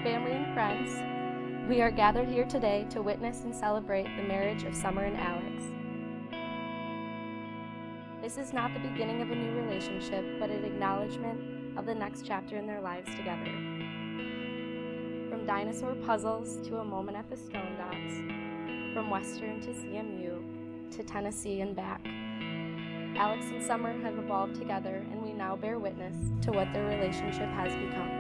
family and friends. We are gathered here today to witness and celebrate the marriage of Summer and Alex. This is not the beginning of a new relationship, but an acknowledgement of the next chapter in their lives together. From dinosaur puzzles to a moment at the Stone Dots, from Western to CMU to Tennessee and back, Alex and Summer have evolved together, and we now bear witness to what their relationship has become.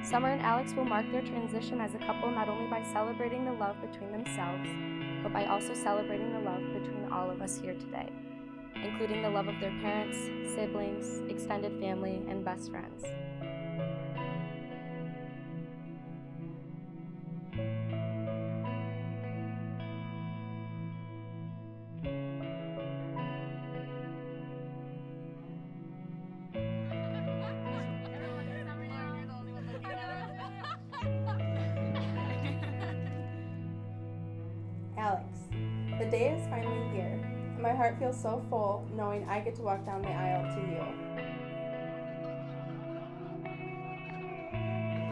Summer and Alex will mark their transition as a couple not only by celebrating the love between themselves, but by also celebrating the love between all of us here today, including the love of their parents, siblings, extended family, and best friends. Alex, the day is finally here, and my heart feels so full knowing I get to walk down the aisle to you.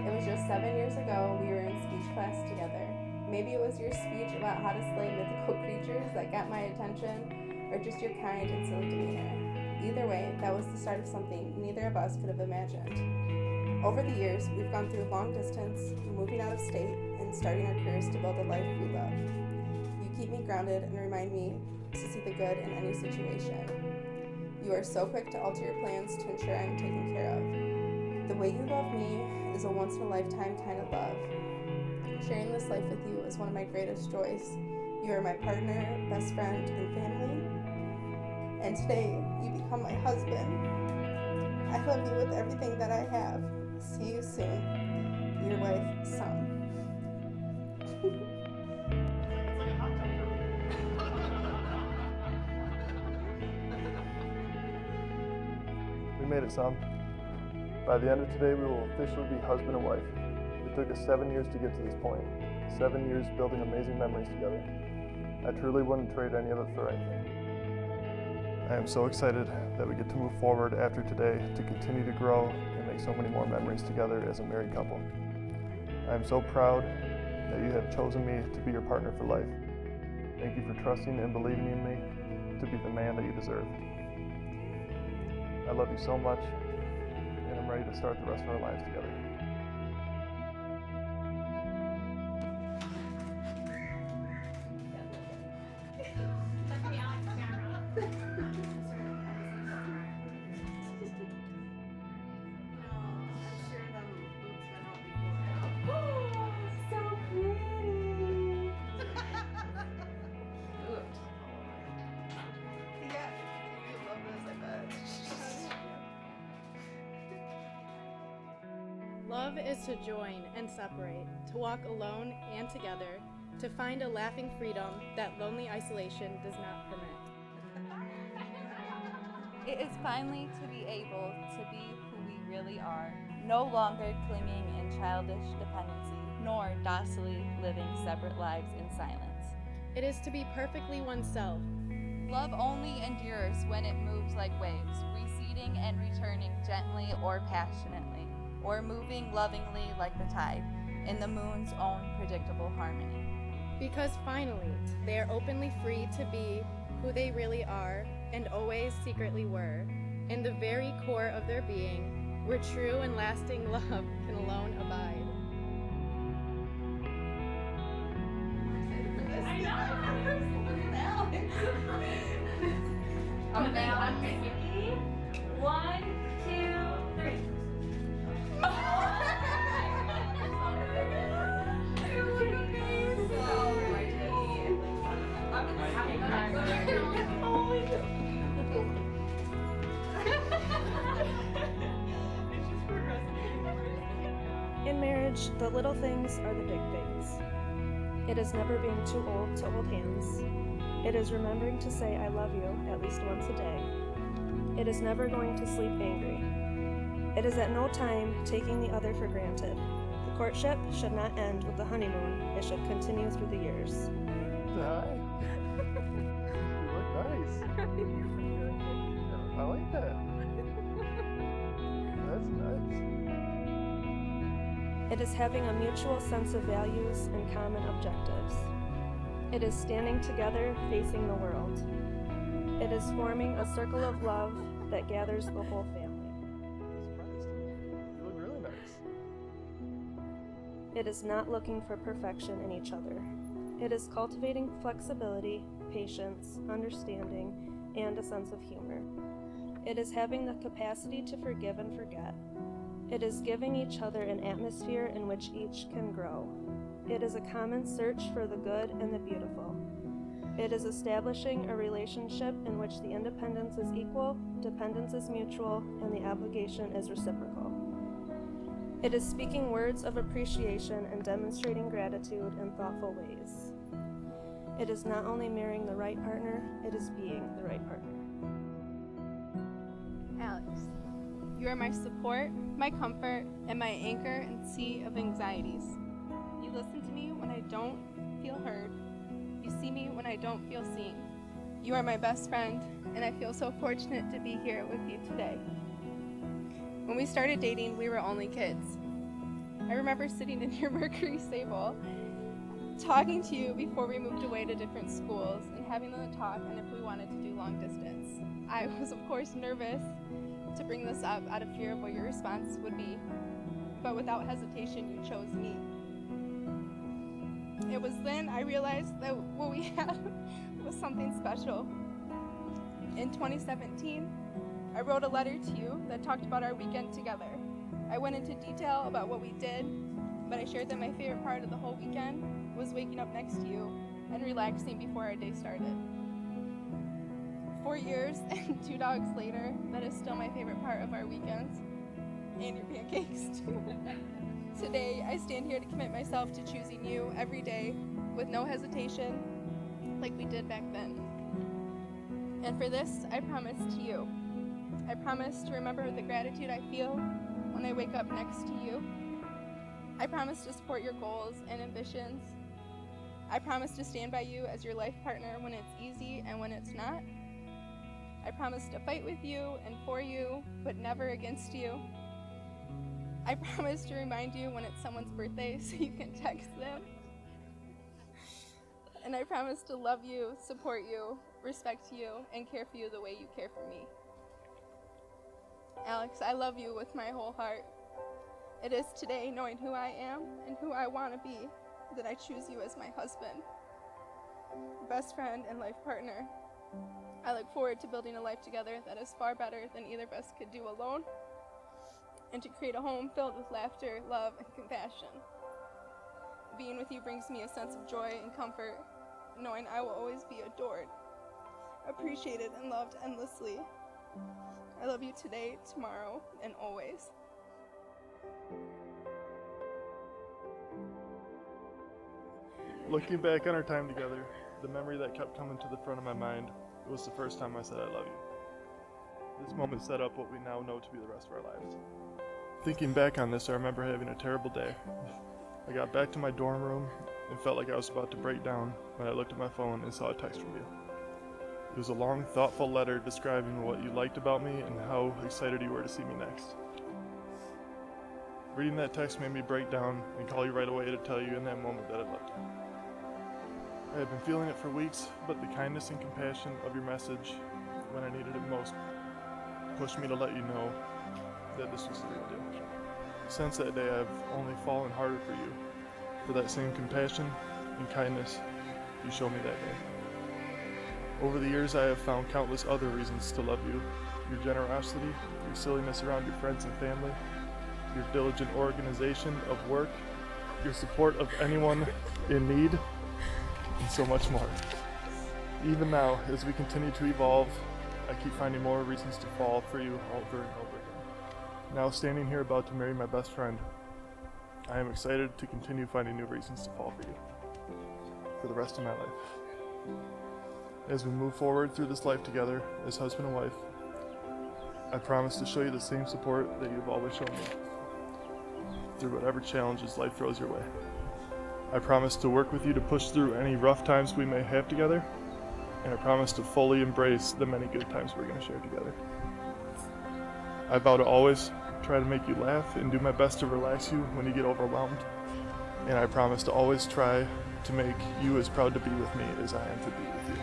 It was just 7 years ago we were in speech class together. Maybe it was your speech about how to slay mythical creatures that got my attention, or just your kind and silly demeanor. Either way, that was the start of something neither of us could have imagined. Over the years, we've gone through long distance, moving out of state, and starting our careers to build a life we love. Keep me grounded and remind me to see the good in any situation. You are so quick to alter your plans to ensure I'm taken care of. The way you love me is a once-in-a-lifetime kind of love. Sharing this life with you is one of my greatest joys. You are my partner, best friend, and family. And today, you become my husband. I love you with everything that I have. See you soon. Your wife, Sam. We made it, son. By the end of today, we will officially be husband and wife. It took us 7 years to get to this point. 7 years building amazing memories together. I truly wouldn't trade any of it for anything. I am so excited that we get to move forward after today to continue to grow and make so many more memories together as a married couple. I am so proud that you have chosen me to be your partner for life. Thank you for trusting and believing in me to be the man that you deserve. I love you so much, and I'm ready to start the rest of our lives together. Love is to join and separate, to walk alone and together, to find a laughing freedom that lonely isolation does not permit. It is finally to be able to be who we really are, no longer clinging in childish dependency, nor docilely living separate lives in silence. It is to be perfectly oneself. Love only endures when it moves like waves, receding and returning gently or passionately, or moving lovingly like the tide, in the moon's own predictable harmony. Because finally, they are openly free to be who they really are and always secretly were, in the very core of their being, where true and lasting love can alone abide. I know! Look at Alex! I'm ready. 1, 2, 3. In marriage, the little things are the big things. It is never being too old to hold hands. It is remembering to say I love you at least once a day. It is never going to sleep angry. It is at no time taking the other for granted. The courtship should not end with the honeymoon. It should continue through the years. Hi. You look nice. I like that. That's nice. It is having a mutual sense of values and common objectives. It is standing together facing the world. It is forming a circle of love that gathers the whole family. You look really nice. It is not looking for perfection in each other. It is cultivating flexibility, patience, understanding, and a sense of humor. It is having the capacity to forgive and forget. It is giving each other an atmosphere in which each can grow. It is a common search for the good and the beautiful. It is establishing a relationship in which the independence is equal, dependence is mutual, and the obligation is reciprocal. It is speaking words of appreciation and demonstrating gratitude in thoughtful ways. It is not only marrying the right partner, it is being the right partner. Alex, you are my support, my comfort, and my anchor in sea of anxieties. You listen to me when I don't feel heard. You see me when I don't feel seen. You are my best friend, and I feel so fortunate to be here with you today. When we started dating, we were only kids. I remember sitting in your Mercury Sable, talking to you before we moved away to different schools and having them talk on if we wanted to do long distance. I was, of course, nervous to bring this up out of fear of what your response would be, but without hesitation, you chose me. It was then I realized that what we had was something special. In 2017, I wrote a letter to you that talked about our weekend together. I went into detail about what we did, but I shared that my favorite part of the whole weekend was waking up next to you and relaxing before our day started. 4 years and 2 dogs later, that is still my favorite part of our weekends, and your pancakes too. Today, I stand here to commit myself to choosing you every day with no hesitation, like we did back then. And for this, I promise to you. I promise to remember the gratitude I feel when I wake up next to you. I promise to support your goals and ambitions. I promise to stand by you as your life partner when it's easy and when it's not. I promise to fight with you and for you, but never against you. I promise to remind you when it's someone's birthday so you can text them. And I promise to love you, support you, respect you, and care for you the way you care for me. Alex, I love you with my whole heart. It is today, knowing who I am and who I want to be, that I choose you as my husband, best friend, and life partner. I look forward to building a life together that is far better than either of us could do alone, and to create a home filled with laughter, love, and compassion. Being with you brings me a sense of joy and comfort, knowing I will always be adored, appreciated, and loved endlessly. I love you today, tomorrow, and always. Looking back on our time together, the memory that kept coming to the front of my mind was the first time I said I love you. This moment set up what we now know to be the rest of our lives. Thinking back on this, I remember having a terrible day. I got back to my dorm room and felt like I was about to break down when I looked at my phone and saw a text from you. It was a long, thoughtful letter describing what you liked about me and how excited you were to see me next. Reading that text made me break down and call you right away to tell you in that moment that I loved you. I had been feeling it for weeks, but the kindness and compassion of your message when I needed it most pushed me to let you know that this was the real deal. Since that day, I've only fallen harder for you, for that same compassion and kindness you showed me that day. Over the years, I have found countless other reasons to love you. Your generosity, your silliness around your friends and family, your diligent organization of work, your support of anyone in need, and so much more. Even now, as we continue to evolve, I keep finding more reasons to fall for you over and over again. Now standing here about to marry my best friend, I am excited to continue finding new reasons to fall for you for the rest of my life. As we move forward through this life together as husband and wife, I promise to show you the same support that you've always shown me through whatever challenges life throws your way. I promise to work with you to push through any rough times we may have together, and I promise to fully embrace the many good times we're going to share together. I vow to always try to make you laugh, and do my best to relax you when you get overwhelmed. And I promise to always try to make you as proud to be with me as I am to be with you.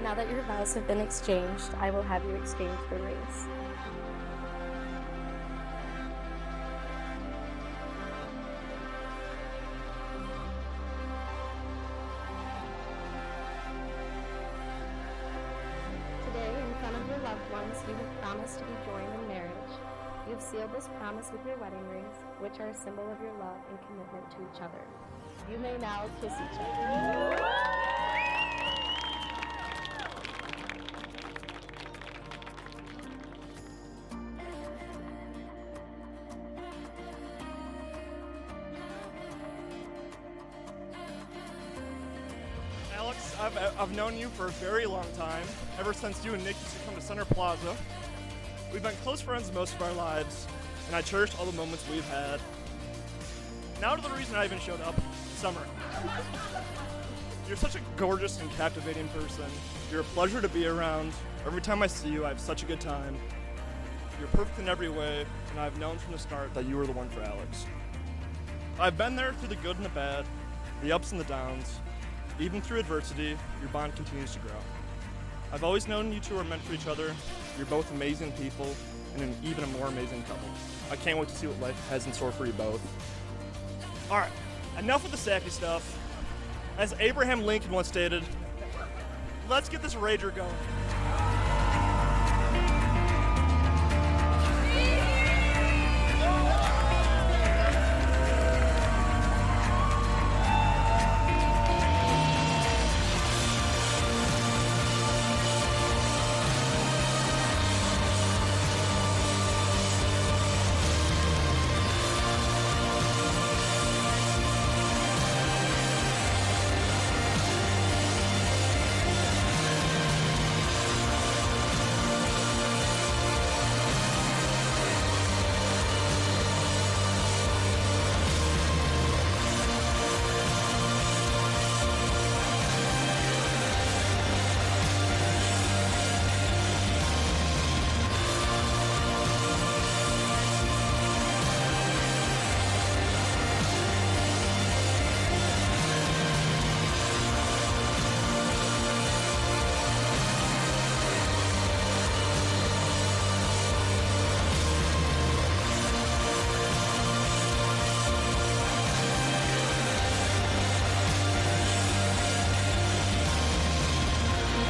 Now that your vows have been exchanged, I will have you exchange the rings. Today, in front of your loved ones, you have promised to be joined in marriage. You have sealed this promise with your wedding rings, which are a symbol of your love and commitment to each other. You may now kiss each other. Alex, I've known you for a very long time, ever since you and Nick used to come to Center Plaza. We've been close friends most of our lives, and I cherish all the moments we've had. Now to the reason I even showed up, Summer. You're such a gorgeous and captivating person. You're a pleasure to be around. Every time I see you, I have such a good time. You're perfect in every way, and I've known from the start that you were the one for Alex. I've been there through the good and the bad, the ups and the downs. Even through adversity, your bond continues to grow. I've always known you two are meant for each other. You're both amazing people and an even more amazing couple. I can't wait to see what life has in store for you both. All right, enough with the sacky stuff. As Abraham Lincoln once stated, let's get this rager going.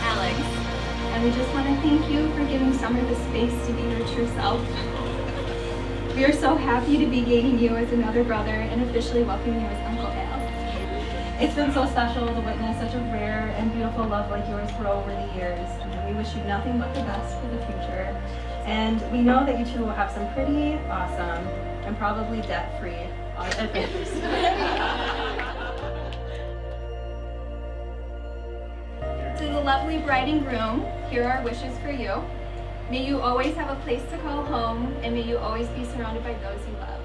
Alex, and we just want to thank you for giving Summer the space to be her true self. We are so happy to be gaining you as another brother and officially welcoming you as Uncle Al. It's been so special to witness such a rare and beautiful love like yours grow over the years, and we wish you nothing but the best for the future. And we know that you two will have some pretty awesome and probably debt-free adventures. To the lovely bride and groom, here are wishes for you. May you always have a place to call home, and may you always be surrounded by those you love.